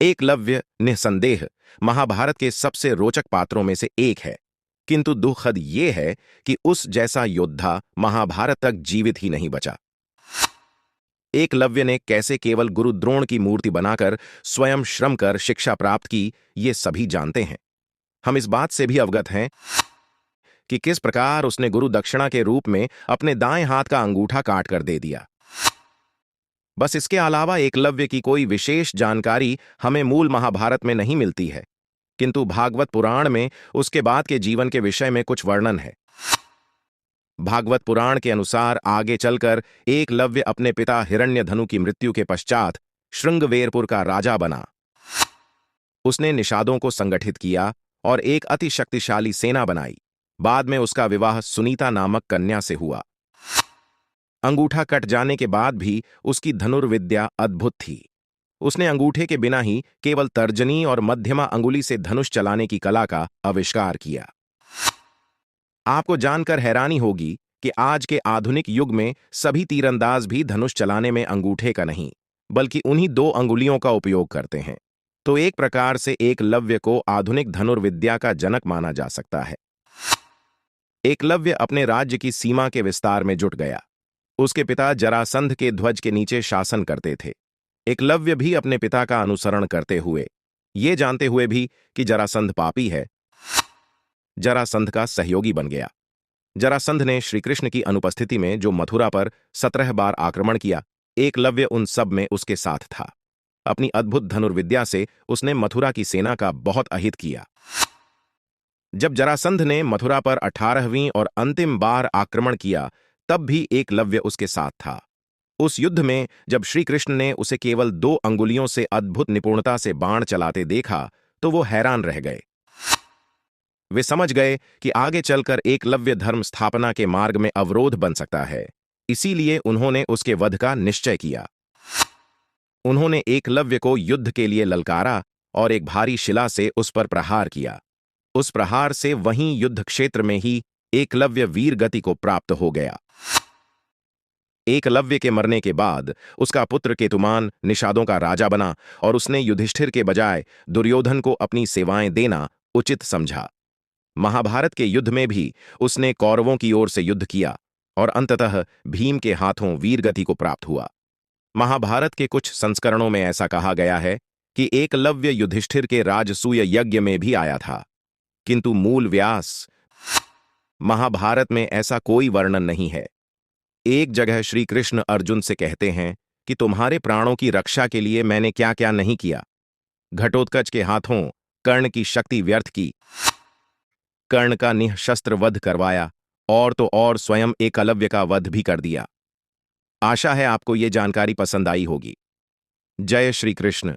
एकलव्य निस्संदेह महाभारत के सबसे रोचक पात्रों में से एक है, किंतु दुखद ये है कि उस जैसा योद्धा महाभारत तक जीवित ही नहीं बचा। एकलव्य ने कैसे केवल गुरु द्रोण की मूर्ति बनाकर स्वयं श्रम कर शिक्षा प्राप्त की, ये सभी जानते हैं। हम इस बात से भी अवगत हैं कि किस प्रकार उसने गुरु दक्षिणा के रूप में अपने दाएं हाथ का अंगूठा काट कर दे दिया। बस इसके अलावा एकलव्य की कोई विशेष जानकारी हमें मूल महाभारत में नहीं मिलती है, किंतु भागवत पुराण में उसके बाद के जीवन के विषय में कुछ वर्णन है। भागवत पुराण के अनुसार आगे चलकर एकलव्य अपने पिता हिरण्यधनु की मृत्यु के पश्चात श्रृंगवेरपुर का राजा बना। उसने निषादों को संगठित किया और एक अति शक्तिशाली सेना बनाई। बाद में उसका विवाह सुनीता नामक कन्या से हुआ। अंगूठा कट जाने के बाद भी उसकी धनुर्विद्या अद्भुत थी। उसने अंगूठे के बिना ही केवल तर्जनी और मध्यमा अंगुली से धनुष चलाने की कला का आविष्कार किया। आपको जानकर हैरानी होगी कि आज के आधुनिक युग में सभी तीरंदाज भी धनुष चलाने में अंगूठे का नहीं, बल्कि उन्हीं 2 अंगुलियों का उपयोग करते हैं। तो एक प्रकार से एकलव्य को आधुनिक धनुर्विद्या का जनक माना जा सकता है। एकलव्य अपने राज्य की सीमा के विस्तार में जुट गया। उसके पिता जरासंध के ध्वज के नीचे शासन करते थे। एकलव्य भी अपने पिता का अनुसरण करते हुए, ये जानते हुए भी कि जरासंध पापी है, जरासंध का सहयोगी बन गया। जरासंध ने श्रीकृष्ण की अनुपस्थिति में जो मथुरा पर 17 बार आक्रमण किया, एकलव्य उन सब में उसके साथ था। अपनी अद्भुत धनुर्विद्या से उसने मथुरा की सेना का बहुत अहित किया। जब जरासंध ने मथुरा पर 18वीं और अंतिम बार आक्रमण किया, तब भी एकलव्य उसके साथ था। उस युद्ध में जब श्री कृष्ण ने उसे केवल 2 अंगुलियों से अद्भुत निपुणता से बाण चलाते देखा, तो वो हैरान रह गए। वे समझ गए कि आगे चलकर एकलव्य धर्म स्थापना के मार्ग में अवरोध बन सकता है। इसीलिए उन्होंने उसके वध का निश्चय किया। उन्होंने एकलव्य को युद्ध के लिए ललकारा और एक भारी शिला से उस पर प्रहार किया। उस प्रहार से वहीं युद्ध क्षेत्र में ही एकलव्य वीर गति को प्राप्त हो गया। एकलव्य के मरने के बाद उसका पुत्र केतुमान निषादों का राजा बना और उसने युधिष्ठिर के बजाय दुर्योधन को अपनी सेवाएं देना उचित समझा। महाभारत के युद्ध में भी उसने कौरवों की ओर से युद्ध किया और अंततः भीम के हाथों वीरगति को प्राप्त हुआ। महाभारत के कुछ संस्करणों में ऐसा कहा गया है कि एकलव्य युधिष्ठिर के राजसूय यज्ञ में भी आया था, किंतु मूल व्यास महाभारत में ऐसा कोई वर्णन नहीं है। एक जगह श्री कृष्ण अर्जुन से कहते हैं कि तुम्हारे प्राणों की रक्षा के लिए मैंने क्या क्या नहीं किया। घटोत्कच के हाथों कर्ण की शक्ति व्यर्थ की, कर्ण का निःशस्त्र वध करवाया और तो और स्वयं एकलव्य का वध भी कर दिया। आशा है आपको ये जानकारी पसंद आई होगी। जय श्री कृष्ण।